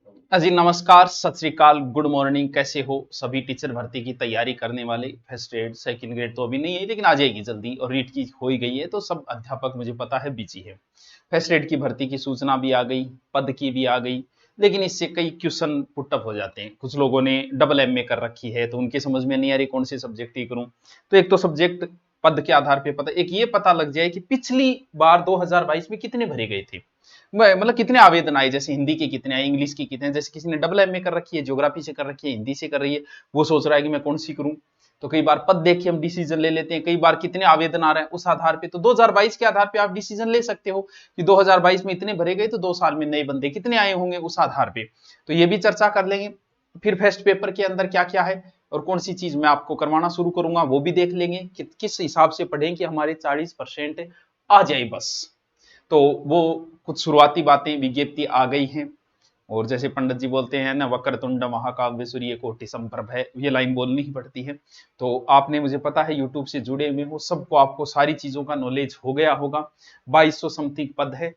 जी नमस्कार, सत श्री अकाल, गुड मॉर्निंग। कैसे हो सभी टीचर भर्ती की तैयारी करने वाले? फर्स्ट ग्रेड सेकंड ग्रेड तो अभी नहीं है, लेकिन आ जाएगी जल्दी, और रीट की हो ही गई है, तो सब अध्यापक मुझे पता है बिजी है। फर्स्ट ग्रेड की भर्ती की सूचना भी आ गई, पद की भी आ गई, लेकिन इससे कई क्वेश्चन पुटअप हो जाते हैं। कुछ लोगों ने डबल एमए कर रखी है, तो उनके समझ में नहीं आ रही कौन से सब्जेक्ट ही करूं। तो एक तो सब्जेक्ट पद के आधार पे पता, एक ये पता लग जाए कि पिछली बार 2022 में कितने भरे गए थे, मतलब कितने आवेदन आए, जैसे हिंदी के कितने आए, इंग्लिश के कितने, जैसे किसी ने डबल एमए कर रखी है, ज्योग्राफी से कर रखी है, हिंदी से कर रही है, वो सोच रहा है कि मैं कौन सी करूं। तो कई बार पद देख के हम डिसीजन ले लेते हैं, कई बार कितने आवेदन आ रहे हैं उस आधार पे। तो 2022 के आधार पे आप डिसीजन ले सकते हो कि 2022 में इतने भरे गए, तो 2 साल में नए बंदे कितने आए होंगे उस आधार पे। तो ये भी चर्चा कर लेंगे। फिर फर्स्ट पेपर के अंदर क्या क्या है और कौन सी चीज मैं आपको करवाना शुरू करूंगा, वो भी देख लेंगे कि किस हिसाब से पढ़ें कि हमारे 40% आ जाए बस। तो वो कुछ शुरुआती बातें, विज्ञप्ति आ गई हैं। और जैसे पंडित जी बोलते हैं ना, वक्रतुंड महाकाव्य सूर्य कोटि समप्रभ है, ये लाइन बोलनी ही पड़ती है। तो आपने, मुझे पता है यूट्यूब से जुड़े हुए हो, सबको आपको सारी चीजों का नॉलेज हो गया होगा। 2200 समथिंग पद है,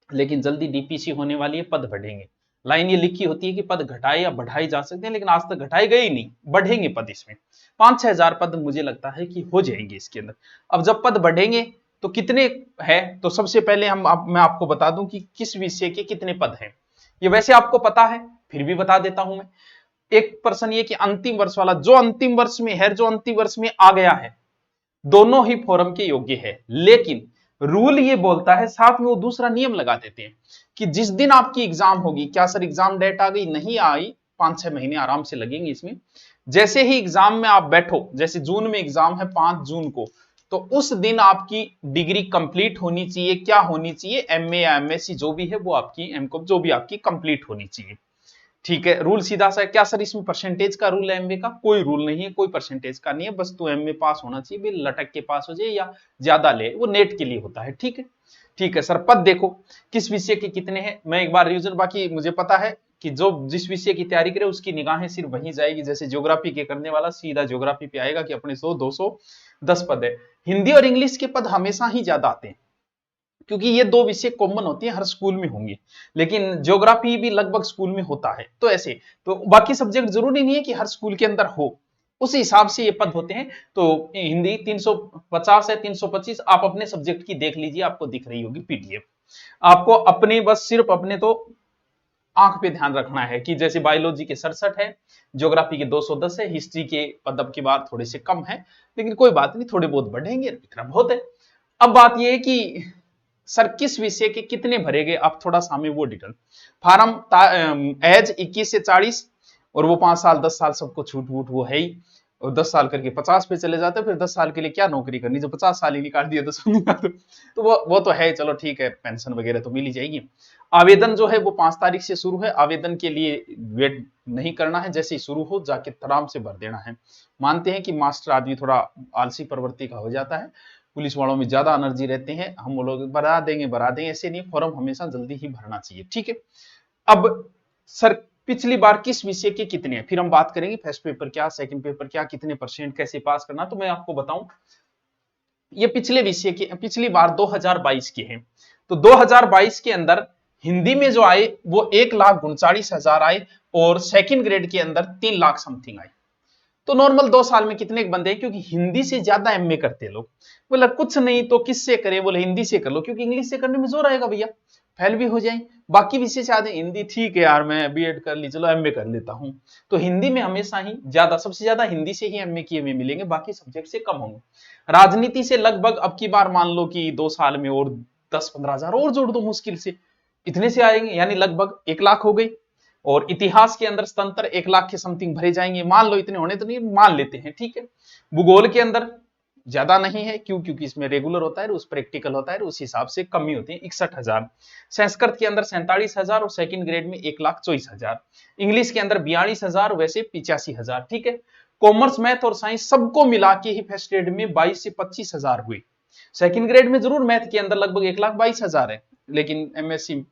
लेकिन जल्दी डीपीसी होने वाली है, पद बढ़ेंगे। लाइन ये लिखी होती है कि पद घटाए या बढ़ाए जा सकते हैं, लेकिन आज तक घटाए गए ही नहीं, बढ़ेंगे पद इसमें। 5-6 हजार पद मुझे लगता है कि हो जाएंगे इसके अंदर। अब जब पद बढ़ेंगे तो कितने है, तो सबसे पहले मैं आपको बता दूं कि किस विषय के कितने पद हैं। ये वैसे आपको पता है, फिर भी बता देता हूं मैं। एक प्रश्न ये कि अंतिम वर्ष वाला, जो अंतिम वर्ष में है, जो अंतिम वर्ष में आ गया है, दोनों ही फोरम के योग्य है। लेकिन रूल ये बोलता है, साथ में वो दूसरा नियम लगा देते हैं कि जिस दिन आपकी एग्जाम होगी, क्या सर एग्जाम डेट आ गई, नहीं आई, 5-6 महीने आराम से लगेंगे इसमें। जैसे ही एग्जाम में आप बैठो, जैसे जून में एग्जाम है 5 जून को, तो उस दिन आपकी डिग्री कंप्लीट होनी चाहिए। क्या होनी चाहिए? एमए या एमएससी जो भी है वो आपकी, एमकॉम जो भी आपकी कंप्लीट होनी चाहिए। ठीक है, रूल सीधा सा है। क्या सर इसमें परसेंटेज का रूल है एमए का? कोई रूल नहीं है, कोई परसेंटेज का नहीं है, बस तू एमए पास होना चाहिए, भी लटक के पास हो जाए या ज्यादा ले, वो नेट के लिए होता है। ठीक है, ठीक है सर। पद देखो किस विषय के कितने हैं, मैं एक बार रिवीजन, बाकी मुझे पता है कि जो जिस विषय की तैयारी करे उसकी निगाहें सिर्फ वहीं जाएगी। जैसे ज्योग्राफी के करने वाला सीधा ज्योग्राफी पे आएगा कि अपने 100-210 पद है। हिंदी और इंग्लिश के पद हमेशा ही ज्यादा आते हैं, क्योंकि ये दो विषय कॉमन होती हैं, हर स्कूल में होंगे। लेकिन ज्योग्राफी भी लगभग स्कूल में होता है, तो ऐसे तो बाकी सब्जेक्ट जरूरी नहीं है कि हर स्कूल के अंदर हो, उस हिसाब से ये पद होते हैं। तो हिंदी 350 है, 325 आप अपने सब्जेक्ट की देख लीजिए, आपको दिख रही होगी पीडीएफ। आपको अपने, बस सिर्फ अपने तो आंख पे ध्यान रखना है कि जैसे बायोलॉजी के 67 है, ज्योग्राफी के 210 है, हिस्ट्री के पद की बात थोड़े से कम है, लेकिन कोई बात नहीं, थोड़े बहुत बढ़ेंगे, इतना बहुत है। अब बात यह है कि सर किस विषय के कितने भरे गए, आप थोड़ा सा हमें वो डिटेल। फार्म एज 21 से 40, और वो 5 साल 10 साल सबको छूट वूट वो है ही, और 10 साल करके 50 पे चले जाते हैं। फिर 10 साल के लिए क्या नौकरी करनी, जो 50 साल ही निकाल दिया तो सुनिए। तो वो तो है, चलो ठीक है, पेंशन वगैरह तो मिल ही जाएगी। आवेदन जो है वो 5 तारीख से शुरू है, आवेदन के लिए वेट नहीं करना है, जैसे ही शुरू हो जाके आराम से भर देना है। मानते हैं कि मास्टर आदमी थोड़ा आलसी प्रवृत्ति का हो जाता है, पुलिस वालों में ज्यादा एनर्जी रहते हैं, हम लोग भरा देंगे, ऐसे नहीं, फॉर्म हमेशा जल्दी ही भरना चाहिए। ठीक है। अब सर पिछली बार किस विषय के कितने हैं, फिर हम बात करेंगे फर्स्ट पेपर क्या, सेकंड पेपर क्या, कितने परसेंट, कैसे पास करना। तो मैं आपको बताऊं, ये पिछले विषय के पिछली बार 2022 के हैं। तो 2022 के अंदर हिंदी में जो आए वो 1,39,000 आए, और सेकंड ग्रेड के अंदर 3 लाख समथिंग आए। तो नॉर्मल 2 साल में कितने बंदे हैं, क्योंकि हिंदी से ज्यादा एमए करते हैं लोग। बोला कुछ नहीं तो किससे करें, बोले हिंदी से कर लो, क्योंकि इंग्लिश से करने में जोर आएगा भैया, फेल भी हो जाए। बाकी विषय से आते हिंदी, ठीक है यार मैं बीएड कर ली, चलो एमए कर लेता हूं। तो हिंदी में हमेशा ही ज्यादा, सबसे ज्यादा हिंदी से ही एमए किए हुए मिलेंगे, बाकी सब्जेक्ट से कम होंगे। राजनीति से लगभग अब की बार मान लो कि 2 साल में और 10-15 हजार और जोड़ दो मुश्किल से, इतने से आएंगे, यानी लगभग 1 लाख हो गई। और इतिहास के अंदर स्वतंत्र 1 लाख के समथिंग भरे जाएंगे, मान लो, इतने होने तो नहीं, मान लेते हैं, ठीक है। भूगोल के अंदर ज्यादा नहीं है, क्यों? क्योंकि इसमें रेगुलर होता है, उस प्रैक्टिकल होता है, उस हिसाब से कमी होती है, 61,000। संस्कृत के अंदर 47,000, और सेकंड ग्रेड में 1,24,000। इंग्लिश के अंदर 42,000, वैसे 85,000। ठीक है। कॉमर्स, मैथ और साइंस सबको मिला के ही फर्स्ट ग्रेड में 22 से 25,000 हुए। सेकंड ग्रेड में जरूर मैथ के अंदर लगभग 1,22,000 है, लेकिन एमएससी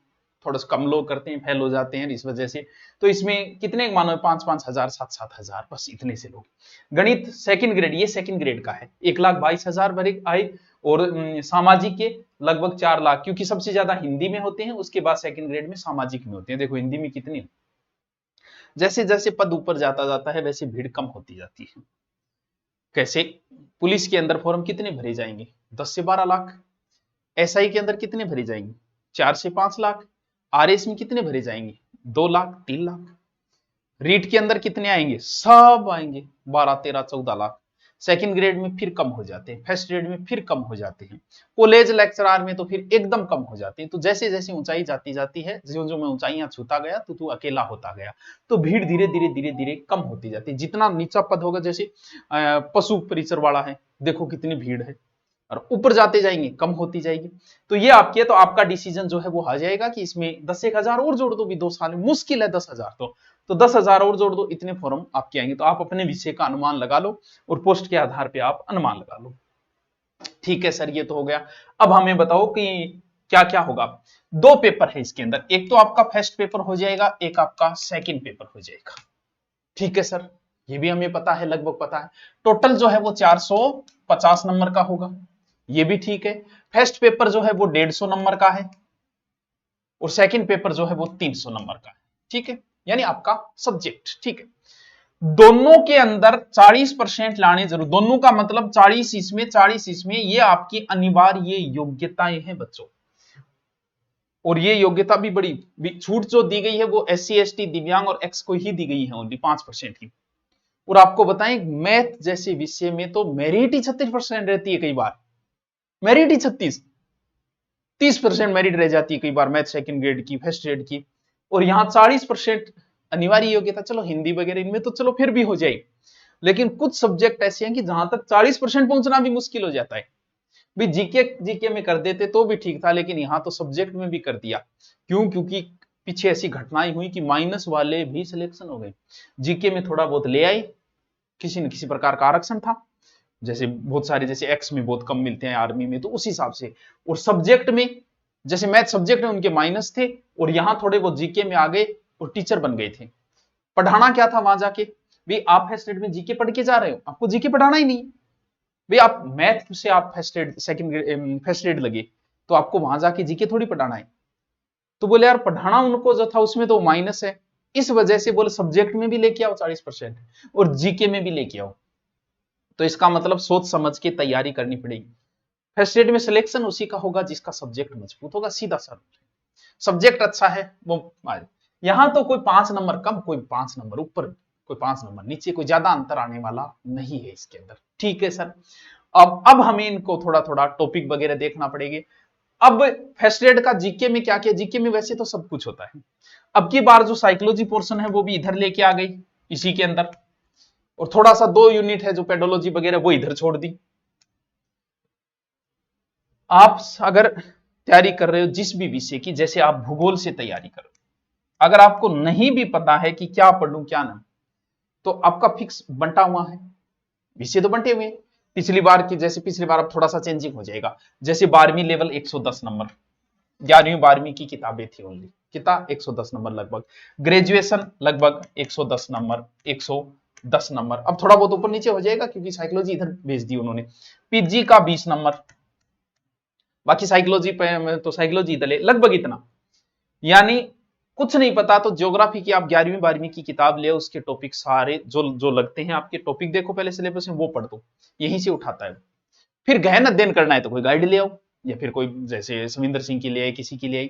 थोड़ा सा कम लोग करते हैं, फेल हो जाते हैं इस वजह से। तो इसमें कितने मानो, 5-5 हजार, 7-7 हजार, बस इतने से लोग। गणित सेकंड ग्रेड, ये सेकंड ग्रेड का है, 1,22,000 भरे आए, और सामाजिक के लगभग 4 लाख, क्योंकि सबसे ज्यादा हिंदी में होते हैं, उसके बाद सेकंड ग्रेड में सामाजिक में होते हैं। देखो हिंदी में कितनी, जैसे जैसे पद ऊपर जाता जाता है वैसे भीड़ कम होती जाती है। कैसे? पुलिस के अंदर फॉर्म कितने भरे जाएंगे? 10 से 12 लाख। एसआई के अंदर कितने भरे जाएंगे? 4 से 5 लाख। आरएस में कितने भरे जाएंगे? 2 लाख, 3 लाख। रीट के अंदर कितने आएंगे? सब आएंगे 12, 13, 14 लाख। सेकंड ग्रेड में फिर कम हो जाते हैं, फर्स्ट ग्रेड में फिर कम हो जाते हैं, कॉलेज लेक्चरर में तो फिर एकदम कम हो जाते हैं। तो जैसे जैसे ऊंचाई जाती जाती है, जो जो मैं ऊंचाइयां छूता गया तो तू अकेला होता गया, तो भीड़ धीरे धीरे धीरे धीरे कम होती जाती है। जितना नीचा पद होगा, जैसे पशु परिचर वाला है, देखो कितनी भीड़ है, और ऊपर जाते जाएंगे कम होती जाएगी। तो ये आपके, तो आपका डिसीजन जो है वो आ जाएगा कि इसमें 10,000 और जोड़ दो भी, 2 साल में मुश्किल है 10,000, तो 10,000 और जोड़ दो, इतने फॉर्म आपके आएंगे। तो आप अपने विषय का अनुमान लगा लो और पोस्ट के आधार पे आप अनुमान लगा लो। ठीक है सर, ये तो हो गया। अब हमें बताओ कि क्या क्या होगा। 2 पेपर है इसके अंदर, एक तो आपका फर्स्ट पेपर हो जाएगा, एक आपका सेकंड पेपर हो जाएगा। ठीक है सर, ये भी हमें पता है, लगभग पता है। टोटल जो है वो 450 नंबर का होगा, ये भी ठीक है। फर्स्ट पेपर जो है वो 150 नंबर का है, और सेकंड पेपर जो है वो 300 नंबर का है। ठीक है, यानी आपका सब्जेक्ट। ठीक है, दोनों के अंदर 40% लाने जरूर, दोनों का मतलब 40 इसमें 40 इसमें, ये आपकी अनिवार्य योग्यताएं हैं बच्चों। और ये योग्यता भी बड़ी, छूट जो दी गई है वो SC ST दिव्यांग और एक्स को ही दी गई है, ओनली 5% की। और आपको बताएं, मैथ जैसे विषय में तो मेरिट ही 36% रहती है, कई बार मेरिट ही 36, 30% मेरिट रह जाती है कई बार, मैथ सेकंड ग्रेड की, फर्स्ट ग्रेड की। और यहाँ 40% अनिवार्य योग्यता। चलो हिंदी वगैरह इनमें तो चलो फिर भी हो जाएगी, लेकिन कुछ सब्जेक्ट ऐसे हैं कि जहां तक 40% पहुंचना भी मुश्किल हो जाता है। भी जीके जीके में कर देते तो भी ठीक था, लेकिन यहां तो सब्जेक्ट में भी कर दिया। क्यों? क्योंकि पीछे ऐसी घटनाएं हुई कि माइनस वाले भी सिलेक्शन हो गए। जीके में थोड़ा बहुत ले आए, किसी न किसी प्रकार का आरक्षण था, जैसे बहुत सारे, जैसे एक्स में बहुत कम मिलते हैं आर्मी में, तो उस हिसाब से। और सब्जेक्ट में, जैसे मैथ सब्जेक्ट में उनके माइनस थे, और यहां थोड़े बहुत जीके में आ गए और टीचर बन गए थे। पढ़ाना क्या था वहां जाके? भी आप फर्स्ट एड में जीके पढ़ के जा रहे हो, आपको जीके पढ़ाना ही नहीं। भी आप मैथ से आप first Ed second grade first aid लगे, तो आपको वहां जाके जीके थोड़ी पढ़ाना है। तो बोले यार पढ़ाना उनको जो था उसमें तो माइनस है, इस वजह से बोले सब्जेक्ट में भी लेके आओ 40% और जीके में भी लेके आओ। तो इसका मतलब सोच समझ के तैयारी करनी पड़ेगी। फर्स्ट एड में सिलेक्शन उसी का होगा जिसका सब्जेक्ट मजबूत होगा, सीधा सा। सब्जेक्ट अच्छा है वो यहां तो कोई 5 नंबर कम, कोई 5 नंबर ऊपर, कोई 5 नंबर नीचे, कोई ज्यादा अंतर आने वाला नहीं है इसके अंदर। ठीक है सर, अब हमें इनको थोड़ा थोड़ा टॉपिक वगैरह देखना पड़ेगा। अब फर्स्ट एड का जीके में क्या क्या, जीके में वैसे तो सब कुछ होता है। अब की बार जो साइकोलॉजी पोर्शन है वो भी इधर लेके आ गई इसी के अंदर, और थोड़ा सा 2 यूनिट है जो पेडोलॉजी वगैरह वो इधर छोड़ दी। आप अगर तैयारी कर रहे हो जिस भी विषय की, जैसे आप भूगोल से तैयारी करो, अगर आपको नहीं भी पता है कि क्या पढ़ूं क्या ना, तो आपका फिक्स बंटा हुआ है, विषय तो बंटे हुए हैं। पिछली बार की जैसे, पिछली बार अब थोड़ा सा चेंजिंग हो जाएगा। जैसे 12वीं लेवल 110 नंबर, 11वीं 12वीं की किताबें थी ओनली, किताब 110 नंबर लगभग। ग्रेजुएशन लगभग 110 नंबर, 110 नंबर। अब थोड़ा बहुत ऊपर नीचे हो जाएगा क्योंकि साइकोलॉजी इधर भेज दी उन्होंने। पीजी का 20 नंबर, बाकी साइकोलॉजी पे तो साइकोलॉजी इधर लगभग इतना। यानी कुछ नहीं पता तो ज्योग्राफी की आप 11वीं 12वीं की किताब ले, उसके टॉपिक सारे जो जो लगते हैं आपके टॉपिक देखो पहले सिलेबस में, वो पढ़ दो, यहीं से उठाता है। फिर गहन अध्ययन करना है तो कोई गाइड ले आओ, या फिर कोई जैसे सविंदर सिंह की ले आई, किसी की ले आई।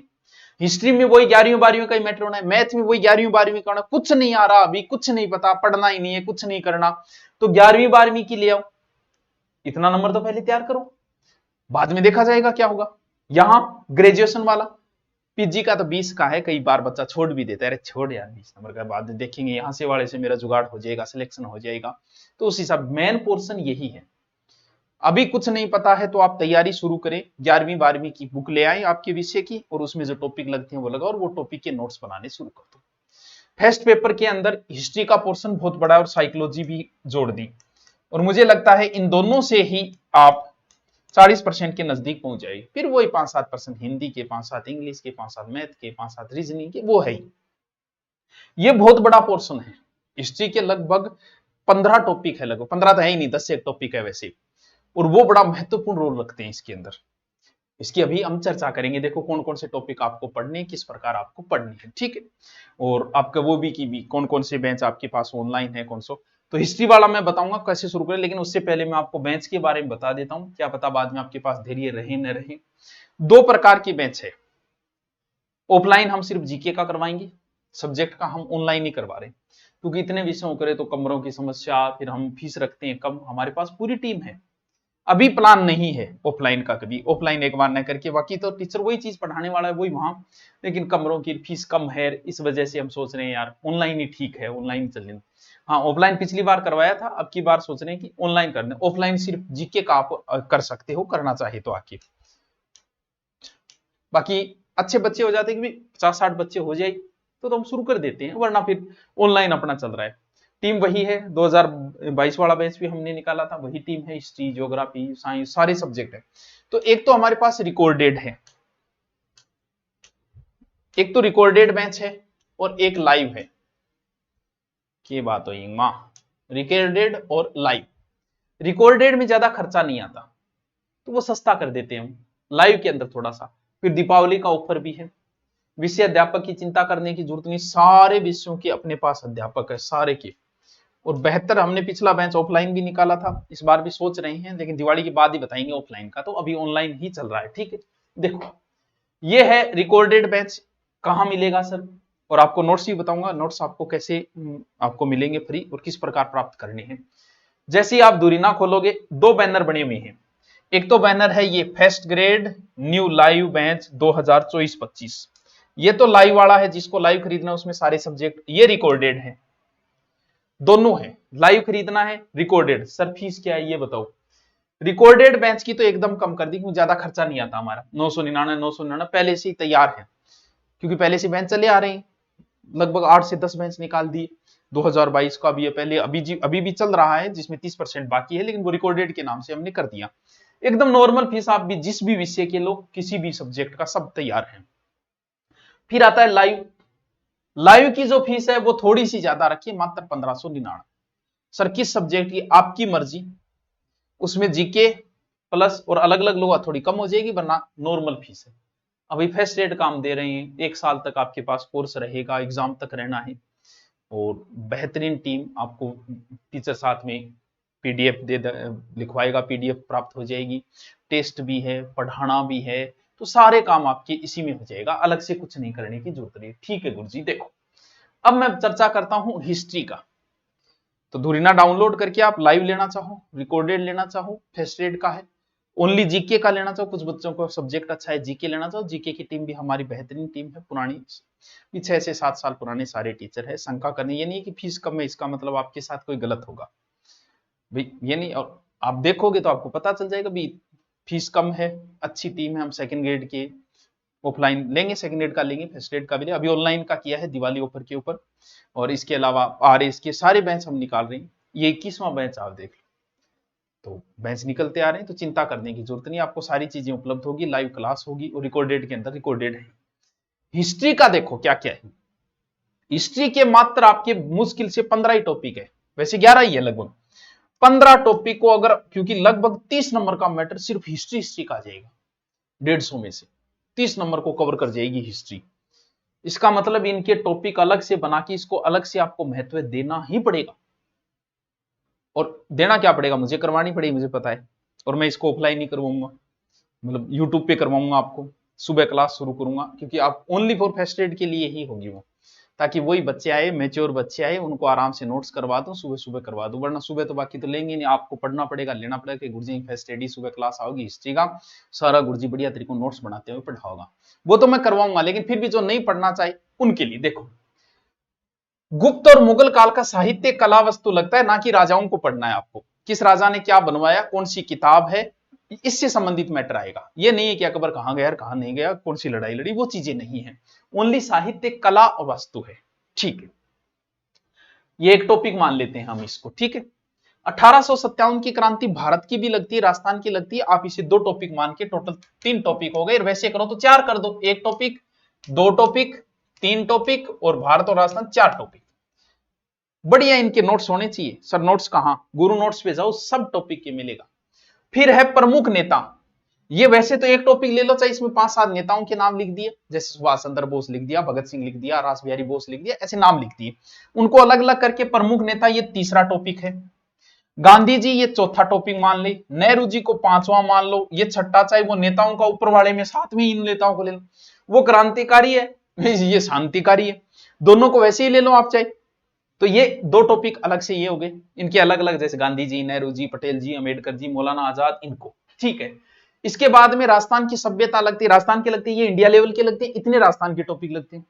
हिस्ट्री में वही 11वीं 12वीं का ही मैटर होना है, मैथ में वही 11वीं 12वीं का होना। कुछ नहीं आ रहा अभी, कुछ नहीं पता, पढ़ना ही नहीं है, कुछ नहीं करना, तो 11वीं 12वीं की ले आओ। इतना नंबर तो पहले तैयार करो, बाद में देखा जाएगा क्या होगा। यहां ग्रेजुएशन वाला पीजी का तो 20 का है, कई बार बच्चा छोड़ भी देता है, अरे छोड़ यार 20 नंबर का बाद देखेंगे, यहां से वाले से मेरा जुगाड़ हो जाएगा, सिलेक्शन हो जाएगा। तो उस हिसाब मेन पोर्शन यही है। अभी कुछ नहीं पता है तो आप तैयारी शुरू करें, 11वीं 12वीं की बुक ले आए आपके विषय की, और उसमें जो टॉपिक लगते हैं वो लगाओ, और वो टॉपिक के नोट्स बनाने शुरू कर दो। फर्स्ट पेपर के अंदर हिस्ट्री का पोर्शन बहुत बड़ा है और साइकोलॉजी भी जोड़ दी, और मुझे लगता है इन दोनों से ही आप 40% के नजदीक पहुंच जाएगी। फिर वही 5-7% हिंदी के, 5-7 इंग्लिश के, 5-7 मैथ के, 5-7 रीजनिंग के, वो है ही। ये बहुत बड़ा पोर्शन है। हिस्ट्री के लगभग 15 टॉपिक है, लगभग 15 तो है ही नहीं, 10 से एक टॉपिक है वैसे। और वो बड़ा महत्वपूर्ण रोल रखते हैं इसके अंदर। इसकी अभी हम चर्चा करेंगे, देखो कौन कौन से टॉपिक आपको पढ़ने हैं, किस प्रकार आपको पढ़नी है, ठीक है। और आपका वो भी कि भी कौन कौन से बेंच आपके पास ऑनलाइन है, कौन सा। तो हिस्ट्री वाला मैं बताऊंगा कैसे शुरू करें, लेकिन उससे पहले मैं आपको बेंच के बारे में बता देता हूं, क्या पता बाद में आपके पास धैर्य रहे न रहे। दो प्रकार की बेंच है। ऑफलाइन हम सिर्फ जीके का करवाएंगे, सब्जेक्ट का हम ऑनलाइन नहीं करवा रहे, क्योंकि इतने विषयों करे तो कमरों की समस्या, फिर हम फीस रखते हैं कम, हमारे पास पूरी टीम है। अभी प्लान नहीं है ऑफलाइन का, कभी ऑफलाइन एक बार न करके, बाकी तो टीचर वही चीज पढ़ाने वाला है वही वहां, लेकिन कमरों की फीस कम है, इस वजह से हम सोच रहे हैं यार ऑनलाइन ही ठीक है, ऑनलाइन चलें। हाँ, ऑफलाइन पिछली बार करवाया था, अब की बार सोच रहे हैं कि ऑनलाइन करना। ऑफलाइन सिर्फ जीके का आप कर सकते हो, करना चाहिए तो आके, बाकी अच्छे बच्चे हो जाते हैं कि 50-60 बच्चे हो जाए तो हम शुरू कर देते हैं, वरना फिर ऑनलाइन अपना चल रहा है। टीम वही है, 2022 वाला बैच भी हमने निकाला था, वही टीम है, हिस्ट्री, ज्योग्राफी, साइंस, सारे सब्जेक्ट है। तो एक तो हमारे पास रिकॉर्डेड है, एक तो रिकॉर्डेड बैच है और एक लाइव है। की बात हुई मां, रिकॉर्डेड और लाइव। रिकॉर्डेड में ज्यादा खर्चा नहीं आता, तो वो सस्ता कर देते हैं हम, लाइव के अंदर थोड़ा सा। फिर दीपावली का ऑफर भी है, विषय अध्यापक की चिंता करने की जरूरत नहीं, सारे विषयों के अपने पास अध्यापक है, सारे के। और बेहतर, हमने पिछला बेंच ऑफलाइन भी निकाला था, इस बार भी सोच रहे हैं, लेकिन दिवाली के बाद ही बताएंगे ऑफलाइन का, तो अभी ऑनलाइन ही चल रहा है, ठीक है। देखो ये है रिकॉर्डेड बैच, कहां मिलेगा सर, और आपको नोट्स भी बताऊंगा, नोट्स आपको कैसे आपको मिलेंगे फ्री और किस प्रकार प्राप्त करने हैं। जैसे ही आप दूरीना खोलोगे, दो बैनर बने हुए हैं। एक तो बैनर है ये first grade new live batch 2024-25, ये तो लाइव वाला है, जिसको लाइव खरीदना है उसमें सारे सब्जेक्ट। ये रिकॉर्डेड है, दोनों है, लाइव खरीदना है, रिकॉर्डेड। सर फीस क्या है ये बताओ। रिकॉर्डेड बैच की तो एकदम कम कर दी, क्योंकि ज्यादा खर्चा नहीं आता हमारा, 999 पहले से ही तैयार है, क्योंकि पहले से बेंच चले आ रहे हैं, लगभग 8 से 10 बेंच निकाल दिए। 2022 का भी है पहले, अभी भी चल रहा है, जिसमें 30% बाकी है, लेकिन वो रिकॉर्डेड के नाम से हमने कर दिया। एकदम नॉर्मल फीस, आप भी जिस भी विषय के लो, किसी भी सब्जेक्ट का, सब तैयार है। फिर आता है लाइव। लाइव की जो फीस है वो थोड़ी सी ज्यादा रखी है, मात्र 1599। सर किस सब्जेक्ट की, आपकी मर्जी, उसमें जीके प्लस और अलग अलग लोग थोड़ी कम हो जाएगी, वरना नॉर्मल फीस है। अभी फर्स्ट रेट काम दे रहे हैं, 1 साल तक आपके पास कोर्स रहेगा, एग्जाम तक रहना है, और बेहतरीन टीम आपको, टीचर साथ में पीडीएफ लिखवाएगा, पीडीएफ प्राप्त हो जाएगी, टेस्ट भी है, पढ़ाना भी है, तो सारे काम आपके इसी में हो जाएगा, अलग से कुछ नहीं करने की जरूरत नहीं। ठीक है गुरुजी, देखो अब मैं चर्चा करता हूं हिस्ट्री का। तो धुरीना डाउनलोड करके आप लाइव लेना चाहो, रिकॉर्डेड लेना चाहो, फर्स्ट एड का है, ओनली जीके का लेना चाहो, कुछ बच्चों को सब्जेक्ट अच्छा है जीके लेना चाहो, जीके की टीम भी हमारी बेहतरीन टीम है, पुरानी 6 से 7 साल पुराने सारे टीचर है। शंका करनी, ये नहीं कि फीस कम है इसका मतलब आपके साथ कोई गलत होगा भाई, ये नहीं। और आप देखोगे तो आपको पता चल जाएगा भी, फीस कम है, अच्छी टीम है, हम सेकंड ग्रेड के ऑफलाइन लेंगे, सेकंड ग्रेड का लेंगे, फर्स्ट ग्रेड का भी लेंगे, अभी ऑनलाइन का किया है दिवाली ऑफर के ऊपर। और इसके अलावा आरएस के सारे बेंच हम निकाल रहे हैं, ये 21वां बेंच आप देख लो। तो बेंच निकलते आ रहे हैं, तो चिंता करने की जरूरत नहीं, आपको सारी चीजें उपलब्ध होगी, लाइव क्लास होगी, और रिकॉर्डेड के अंदर रिकॉर्डेड है। हिस्ट्री का देखो क्या क्या है। हिस्ट्री के मात्र आपके मुश्किल से 15 ही टॉपिक है, वैसे 11 ही है लगभग। 15 टॉपिक को अगर, क्योंकि लगभग 30 नंबर का मैटर सिर्फ हिस्ट्री का आ जाएगा, 150 में से 30 नंबर को कवर कर जाएगी हिस्ट्री। इसका मतलब इनके टॉपिक अलग से बना के, इसको अलग से आपको महत्व देना ही पड़ेगा। और देना क्या पड़ेगा, मुझे करवानी पड़ेगी, मुझे पता है, और मैं इसको ऑफलाइन नहीं करवाऊंगा, मतलब यूट्यूब पे करवाऊंगा आपको, सुबह क्लास शुरू करूंगा, क्योंकि आप ओनली फॉर फर्स्ट एड के लिए ही होगी वो, ताकि वही बच्चे आए, मेच्योर बच्चे आए, उनको आराम से नोट्स करवा दूं, सुबह सुबह करवा दूं, वरना सुबह तो बाकी तो लेंगे नहीं, आपको पढ़ना पड़ेगा, लेना पड़ेगा कि गुरुजी फर्स्ट एड ही सुबह क्लास आओगी हिस्ट्री का, सारा गुरुजी बढ़िया तरीके नोट्स बनाते हुए पढ़ाओगा, वो तो मैं करवाऊंगा। लेकिन फिर भी जो नहीं पढ़ना चाहिए उनके लिए देखो, गुप्त और मुगल काल का साहित्य कला वस्तु लगता है, ना कि राजाओं को पढ़ना है आपको, किस राजा ने क्या बनवाया, कौन सी किताब है, इससे संबंधित मैटर आएगा। ये नहीं है कि अकबर कहां गया, कहां नहीं गया, कौन सी लड़ाई लड़ी, वो चीजें नहीं है, ओनली साहित्य कला और वस्तु है। ठीक है, ये एक टॉपिक मान लेते हैं हम इसको, ठीक है। 1857 की क्रांति भारत की भी लगती है, राजस्थान की लगती है, आप इसे 2 टॉपिक मान के टोटल 3 टॉपिक हो गए, वैसे करो तो 4 कर दो, 1 टॉपिक, 2 टॉपिक, 3 टॉपिक, और भारत और राजस्थान 4 टॉपिक। बढ़िया इनके नोट्स होने चाहिए। सर नोट्स कहां, गुरु नोट्स पे जाओ, सब टॉपिक के मिलेगा। फिर है प्रमुख नेता। ये वैसे तो एक टॉपिक ले लो, चाहे इसमें 5-7 नेताओं के नाम लिख दिए, जैसे सुभाष चंद्र बोस लिख दिया, भगत सिंह लिख दिया, रास बिहारी बोस लिख दिया, ऐसे नाम लिख दिए, उनको अलग अलग करके प्रमुख नेता, ये तीसरा टॉपिक है। गांधी जी ये चौथा टॉपिक मान ले, नेहरू जी को पांचवा मान लो, ये छठा, चाहे वो नेताओं का ऊपर वाले में सातवीं इन नेताओं को ले लो, वो क्रांतिकारी है, ये शांतिकारी है, दोनों को वैसे ही ले लो आप चाहे। तो ये दो टॉपिक अलग से ये हो गए, इनके अलग अलग, जैसे गांधी जी, नेहरू जी, पटेल जी, अंबेडकर जी, मौलाना आजाद, इनको, ठीक है। इसके बाद में राजस्थान की सभ्यता लगती है, राजस्थान की लगती है, ये इंडिया लेवल के लगते हैं, इतने राजस्थान के टॉपिक लगते हैं।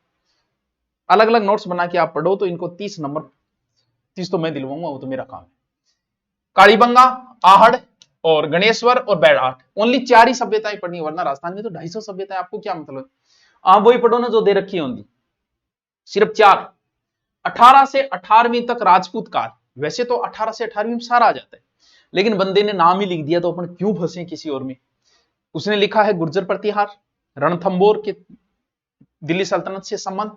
अलग अलग नोट्स बना के आप पढ़ो तो इनको 30 नंबर, 30 तो मैं दिलवाऊंगा, वो तो मेरा काम है। कालीबंगा, आहड़ और गणेश्वर और बैराट, ओनली 4 ही सभ्यताएं पढ़नी, वरना राजस्थान में तो 250 सभ्यताएं, आपको क्या मतलब, आप वही पढ़ो ना जो दे रखी है ओनली, सिर्फ 4। 18 से 18वीं तक राजपूत काल, वैसे तो 18 से 18वीं में सारा आ जाता है, लेकिन बंदे ने नाम ही लिख दिया तो अपन क्यों फंसे किसी और में। उसने लिखा है गुर्जर प्रतिहार, रणथंबोर के दिल्ली सल्तनत से संबंध,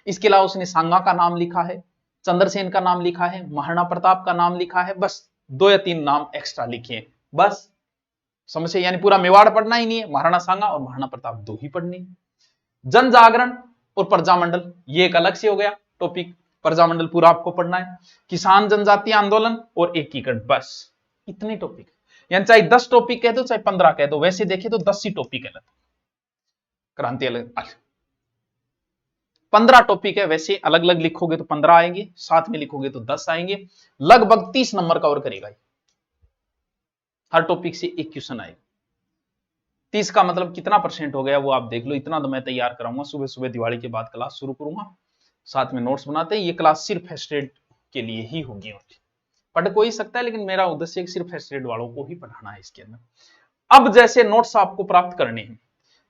इसके अलावा उसने सांगा का नाम लिखा है, चंद्रसेन का नाम लिखा है, महाराणा प्रताप का नाम लिखा है, बस 2 या 3 नाम एक्स्ट्रा लिखे हैं, बस समझे, यानी पूरा मेवाड़ पढ़ना ही नहीं है, महाराणा सांगा और महाराणा प्रताप 2 ही पढ़ने हैं। जन जागरण और प्रजामंडल, ये एक अलग से हो गया टॉपिक, प्रजामंडल पूरा आपको पढ़ना है। किसान जनजातीय आंदोलन और एकीकरण, बस इतने टॉपिक, यानी चाहे 10 टॉपिक कह दो चाहे 15 कह दो, वैसे देखे तो 10 ही टॉपिक है, क्रांति अलग 15 टॉपिक है, वैसे अलग अलग लिखोगे तो 15 आएंगे, साथ में लिखोगे तो 10 आएंगे, लगभग 30 नंबर कवर करेगा, हर टॉपिक से एक क्वेश्चन आएगा। 30 का मतलब कितना परसेंट हो गया वो आप देख लो, इतना तो मैं तैयार कराऊंगा, सुबह सुबह दिवाली के बाद क्लास शुरू करूंगा, साथ में नोट्स बनाते हैं। ये क्लास सिर्फ फर्स्ट एड के लिए ही होगी, पढ़ कोई सकता है, लेकिन मेरा उद्देश्य सिर्फ फर्स्ट एड वालों को ही पढ़ाना है इसके अंदर। अब जैसे नोट्स आपको प्राप्त करने हैं,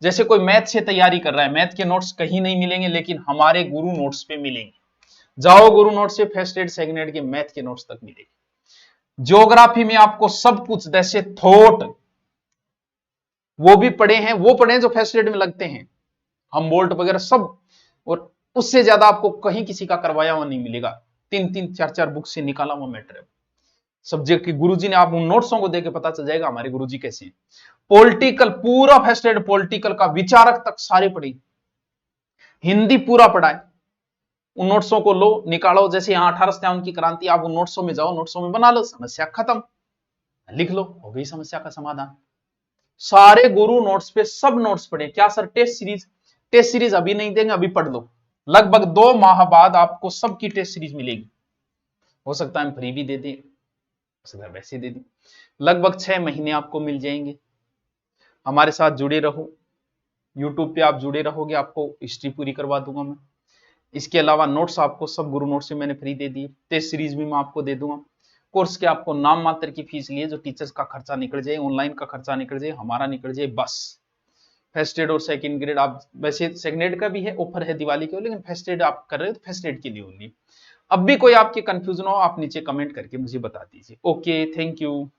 जैसे कोई मैथ से तैयारी कर रहा है, मैथ के नोट्स कहीं नहीं मिलेंगे, लेकिन हमारे गुरु नोट्स पे मिलेंगे, जाओ गुरु नोट्स से फर्स्ट एड सेकंड एड के मैथ के नोट्स तक मिलेंगे। ज्योग्राफी में आपको सब कुछ, जैसे थॉट, वो भी पढ़े हैं, वो पढ़े जो फर्स्ट एड में लगते हैं, हम बोल्ट वगैरह सब, और उससे ज्यादा आपको कहीं किसी का करवाया हुआ नहीं मिलेगा, 3-3 4-4 बुक से निकाला हुआ मैटर है सब्जेक्ट के। गुरुजी ने, आप उन नोट्सों को देख के पता चल जाएगा हमारे गुरुजी कैसे हैं। पॉलिटिकल पूरा फर्स्ट एड, पॉलिटिकल का विचारक तक सारे पढ़े, हिंदी पूरा पढ़ाए, उन नोट्सों को लो निकालो, जैसे यहाँ 1857 की क्रांति, आप उन नोट्सों में जाओ, नोट्सों में बना लो, समस्या खत्म, लिख लो, हो गई समस्या का समाधान। सारे गुरु नोट्स पे सब नोट्स पढ़े। क्या sir test series? Test series अभी नहीं देंगे, अभी पढ़ लो, लगभग 2 माह बाद आपको सबकी टेस्ट सीरीज मिलेगी, हो सकता है हम फ्री भी दे दें, वैसे दे दें, लगभग 6 महीने आपको मिल जाएंगे। हमारे साथ जुड़े रहो, यूट्यूब पे आप जुड़े रहोगे, आपको हिस्ट्री पूरी करवा दूंगा मैं। इसके अलावा नोट्स आपको सब गुरु नोट्स से मैंने फ्री दे दिए, टेस्ट सीरीज भी मैं आपको दे दूंगा। कोर्स के आपको नाम मात्र की फीस लिए, जो टीचर्स का खर्चा निकल जाए, ऑनलाइन का खर्चा निकल जाए, हमारा निकल जाए, बस। फर्स्ट एड और सेकंड ग्रेड, आप वैसे सेकंड एड का भी है, ऑफर है दिवाली के, लेकिन फर्स्ट एड आप कर रहे हो तो फर्स्ट एड के लिए ओनली। अब भी कोई आपके कंफ्यूजन हो, आप नीचे कमेंट करके मुझे बता दीजिए। Okay, thank you.